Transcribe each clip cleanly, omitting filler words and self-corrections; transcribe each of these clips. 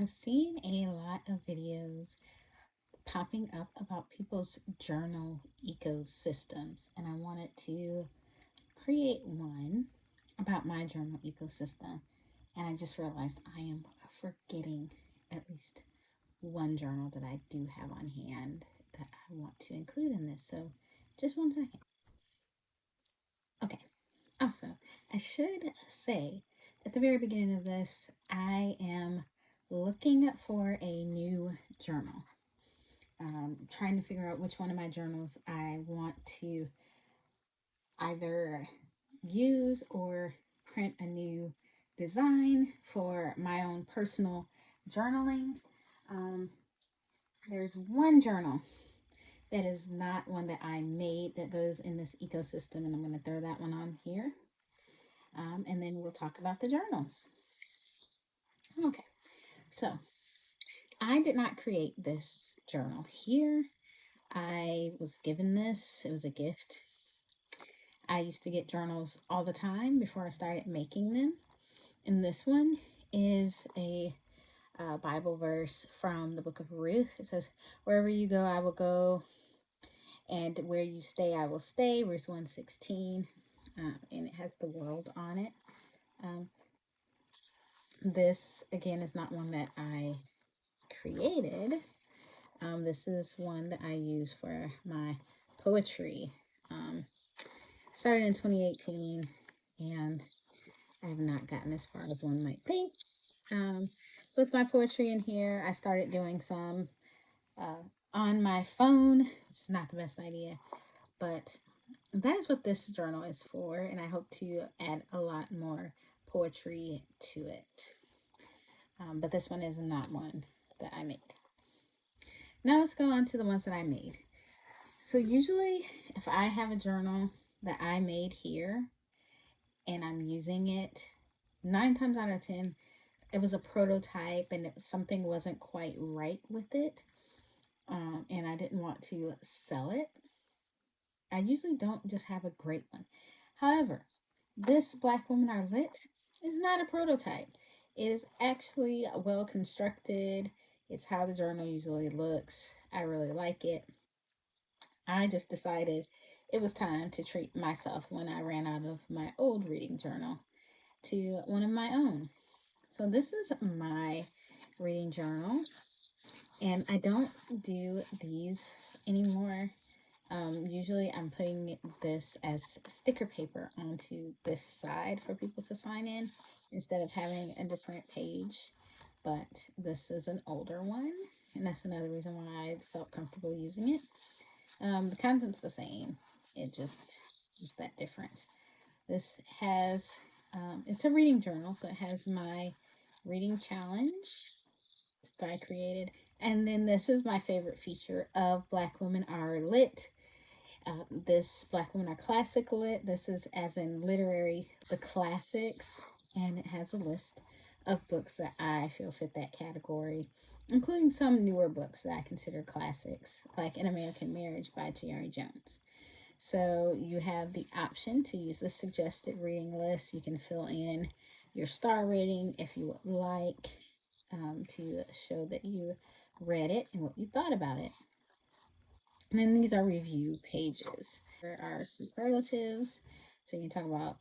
I've seen a lot of videos popping up about people's journal ecosystems, and I wanted to create one about my journal ecosystem. And I just realized I am forgetting at least one journal that I do have on hand that I want to include in this. So, just one second. Okay. Also, I should say at the very beginning of this, I am looking for a new journal. Trying to figure out which one of my journals I want to either use or print a new design for my own personal journaling. Um, there's one journal that is not one that I made that goes in this ecosystem, and I'm going to throw that one on here. And then we'll talk about the journals. Okay, so I did not create this journal here. I was given this, it was a gift. I used to get journals all the time before I started making them. And this one is a Bible verse from the book of Ruth. It says, "Wherever you go, I will go, and where you stay, I will stay." Ruth 1:16, and it has the world on it. Um, this, again, is not one that I created. This is one that I use for my poetry. Started in 2018, and I have not gotten as far as one might think. With my poetry in here, I started doing some uh, on my phone, which is not the best idea, but that is what this journal is for, and I hope to add a lot more poetry to it. But this one is not one that I made. Now let's go on to the ones that I made. So usually if I have a journal that I made here and I'm using it, 9 times out of 10, it was a prototype and something wasn't quite right with it. And I didn't want to sell it. I usually don't just have a great one. However, this Black Women Are Lit is not a prototype. It is actually well constructed. It's how the journal usually looks. I really like it. I just decided it was time to treat myself when I ran out of my old reading journal to one of my own. So this is my reading journal, and I don't do these anymore. Usually I'm putting this as sticker paper onto this side for people to sign in instead of having a different page. But this is an older one, and that's another reason why I felt comfortable using it. The content's the same. It just is that difference. This has, it's a reading journal, so it has my reading challenge that I created. And then this is my favorite feature of Black Women Are Lit. This Black Women Are Classic Lit. This is as in literary, the classics, and it has a list of books that I feel fit that category, including some newer books that I consider classics, like An American Marriage by T.R. Jones. So you have the option to use the suggested reading list. You can fill in your star rating if you would like, to show that you read it and what you thought about it. And then these are review pages. There are superlatives. So you can talk about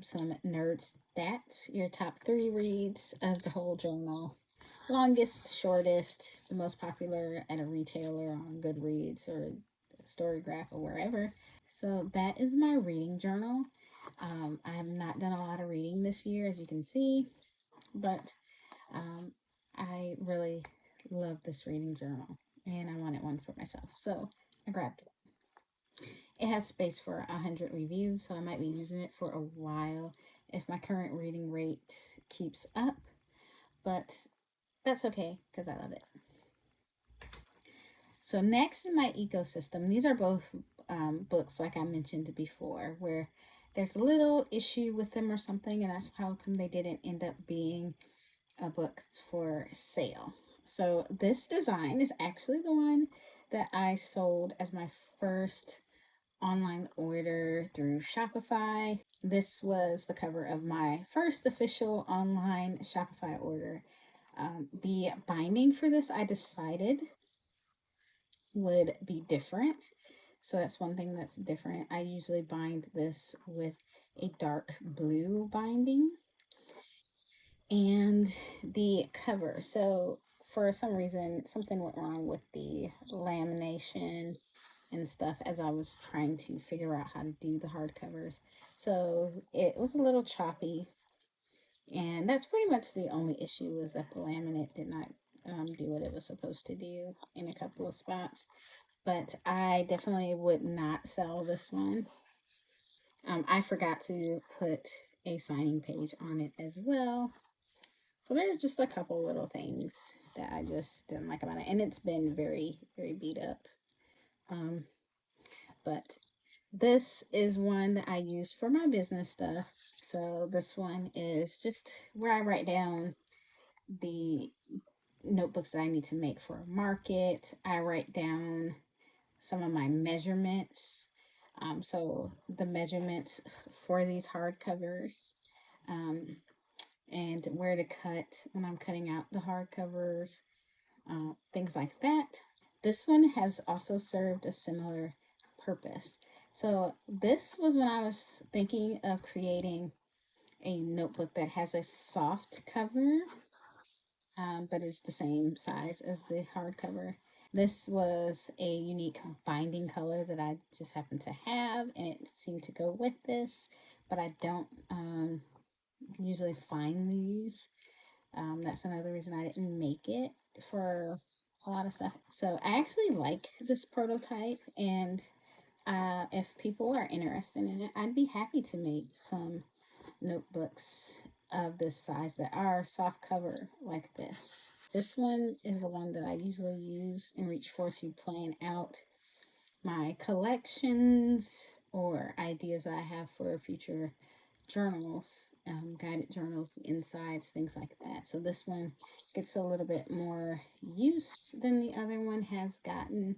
some nerd stats, your top 3 reads of the whole journal, longest, shortest, the most popular at a retailer on Goodreads or Storygraph or wherever. So that is my reading journal. I have not done a lot of reading this year, as you can see, but I really love this reading journal and I wanted one for myself. So I grabbed it. It has space for 100 reviews, so I might be using it for a while if my current reading rate keeps up, but that's okay because I love it. So next in my ecosystem, these are both books like I mentioned before, where there's a little issue with them or something, and that's how come they didn't end up being a book for sale. So this design is actually the one that I sold as my first online order through Shopify. This was the cover of my first official online Shopify order. The binding for this, I decided would be different. So that's one thing that's different. I usually bind this with a dark blue binding. And the cover. So for some reason, something went wrong with the lamination and stuff as I was trying to figure out how to do the hardcovers. So it was a little choppy, and that's pretty much the only issue, was that the laminate did not do what it was supposed to do in a couple of spots. But I definitely would not sell this one. I forgot to put a signing page on it as well. So there's just a couple little things that I just didn't like about it. And it's been very, very beat up. Um, but this is one that I use for my business stuff. So this one is just where I write down the notebooks that I need to make for a market. I write down some of my measurements. So the measurements for these hardcovers, um, and where to cut when I'm cutting out the hardcovers, things like that. This one has also served a similar purpose. So this was when I was thinking of creating a notebook that has a soft cover, but is the same size as the hardcover. This was a unique binding color that I just happened to have, and it seemed to go with this, but I don't usually find these. That's another reason I didn't make it for a lot of stuff. So I actually like this prototype, and if people are interested in it, I'd be happy to make some notebooks of this size that are soft cover like this. This one is the one that I usually use and reach for to plan out my collections or ideas that I have for future journals, guided journals, insides, things like that. So this one gets a little bit more use than the other one has gotten.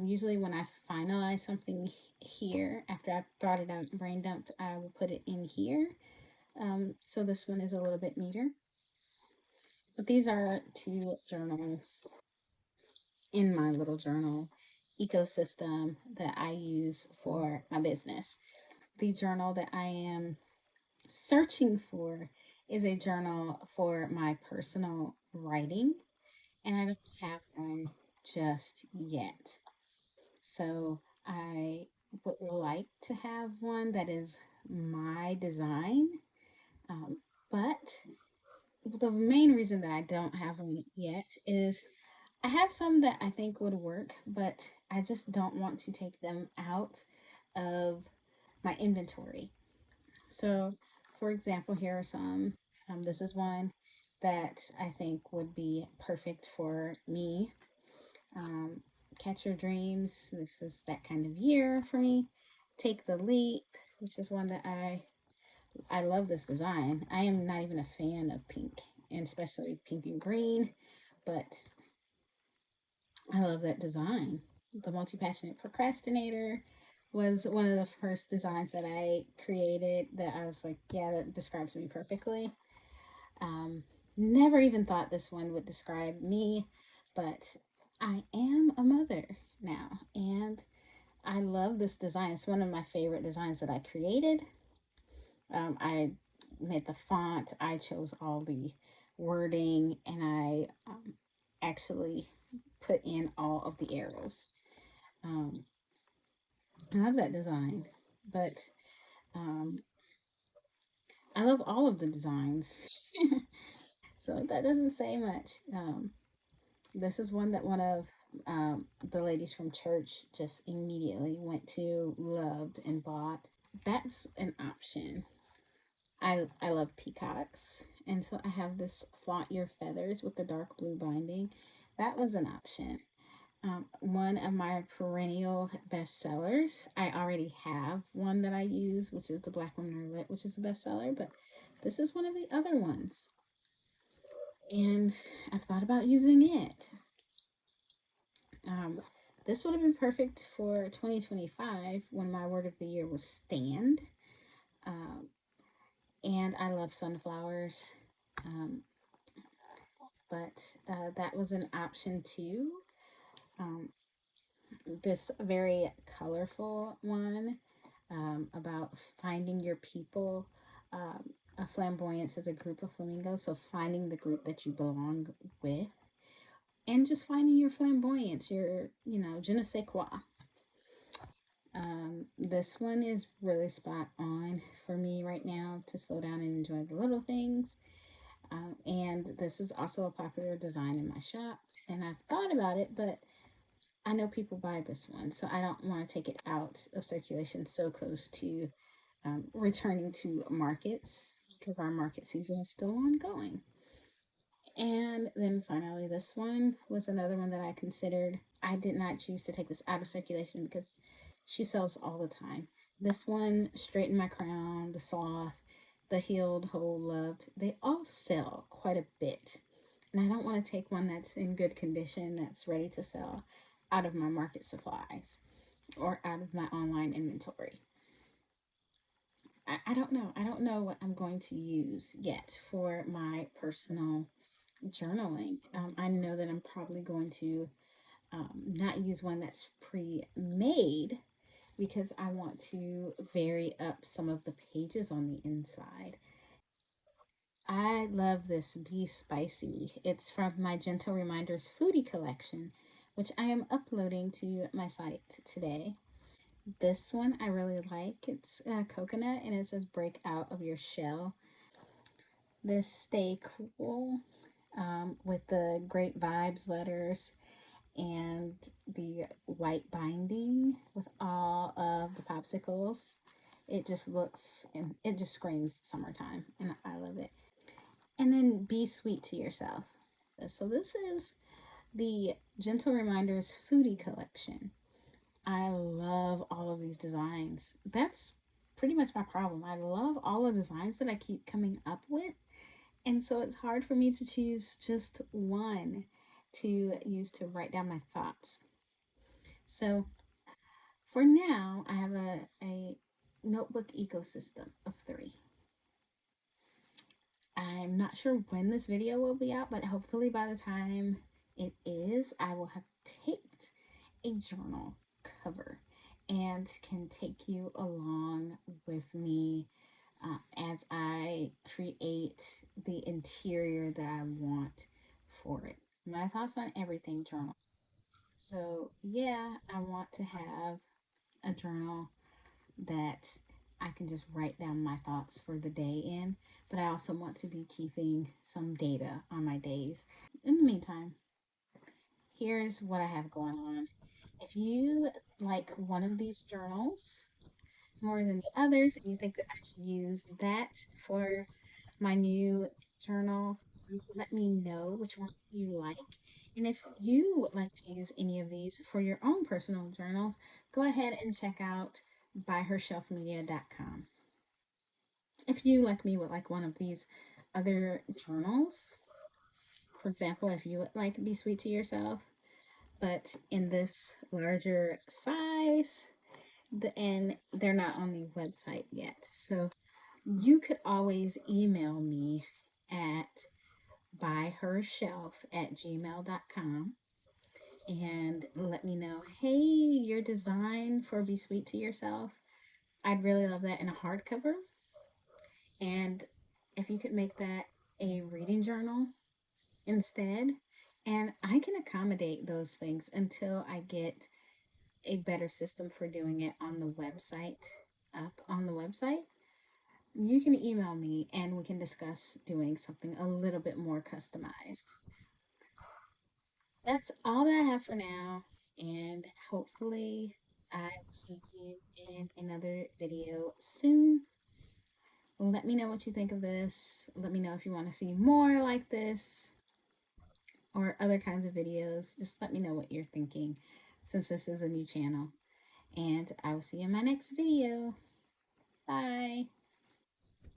Usually when I finalize something here, after I've thought it out, brain dumped, I will put it in here. So this one is a little bit neater. But these are two journals in my little journal ecosystem that I use for my business. The journal that I am searching for is a journal for my personal writing, and I don't have one just yet. So I would like to have one that is my design, um, but the main reason that I don't have one yet is I have some that I think would work, but I just don't want to take them out of my inventory. So, for example, here are some. This is one that I think would be perfect for me. Um, Catch Your Dreams. This is that kind of year for me. Take the Leap, which is one that I love this design. I am not even a fan of pink, and especially pink and green, but I love that design. The Multi Passionate Procrastinator was one of the first designs that I created that I was like, yeah, that describes me perfectly. Um, Never even thought this one would describe me, but I am a mother now, and I love this design. It's one of my favorite designs that I created. I made the font, I chose all the wording, and I actually put in all of the arrows. Um, I love that design, but um, I love all of the designs. So that doesn't say much. This is one that one of the ladies from church just immediately went to, loved, and bought. That's an option. I love peacocks, and so I have this Flaunt Your Feathers with the dark blue binding. That was an option. One of my perennial bestsellers. I already have one that I use, which is the Black Women Are Lit, which is a bestseller, but this is one of the other ones. And I've thought about using it. Um, this would have been perfect for 2025 when my word of the year was stand. Um, and I love sunflowers. Um, but that was an option too. Um, this very colorful one about finding your people. A flamboyance is a group of flamingos, so finding the group that you belong with, and just finding your flamboyance, your, je ne sais quoi. This one is really spot on for me right now to slow down and enjoy the little things. And this is also a popular design in my shop. And I've thought about it, but I know people buy this one, so I don't want to take it out of circulation so close to returning to markets because our market season is still ongoing. And then finally, this one was another one that I considered. I did not choose to take this out of circulation because she sells all the time. This one, Straighten My Crown, the Sloth, the Healed, Whole, Loved, they all sell quite a bit. And I don't want to take one that's in good condition, that's ready to sell, out of my market supplies or out of my online inventory. I don't know. I don't know what I'm going to use yet for my personal journaling. I know that I'm probably going to not use one that's pre-made because I want to vary up some of the pages on the inside. I love this Be Spicy. It's from my Gentle Reminders foodie collection, which I am uploading to my site today. This one I really like. It's coconut and it says break out of your shell. This Stay Cool with the Great Vibes letters and the white binding with all of the popsicles. It just looks and it just screams summertime, and I love it. And then Be Sweet to Yourself. So this is the Gentle Reminders foodie collection. I love all of these designs. That's pretty much my problem. I love all the designs that I keep coming up with, and so it's hard for me to choose just one to use to write down my thoughts. So for now, I have a notebook ecosystem of three. I'm not sure when this video will be out, but hopefully by the time it is, I will have picked a journal cover and can take you along with me as I create the interior that I want for it. My thoughts on everything journal. So, yeah, I want to have a journal that I can just write down my thoughts for the day in, but I also want to be keeping some data on my days. In the meantime, here's what I have going on. If you like one of these journals more than the others and you think that I should use that for my new journal, let me know which one you like. And if you would like to use any of these for your own personal journals, go ahead and check out buyhershelfmedia.com. If you, like me, would like one of these other journals, for example, if you would like Be Sweet to Yourself, but in this larger size, and they're not on the website yet. So you could always email me at buyhershelf@gmail.com and let me know, hey, your design for Be Sweet to Yourself, I'd really love that in a hardcover. And if you could make that a reading journal instead, and I can accommodate those things until I get a better system for doing it on the website, up on the website. You can email me and we can discuss doing something a little bit more customized. That's all that I have for now, and hopefully, I will see you in another video soon. Let me know what you think of this. Let me know if you want to see more like this or other kinds of videos. Just let me know what you're thinking since this is a new channel. And I will see you in my next video. Bye.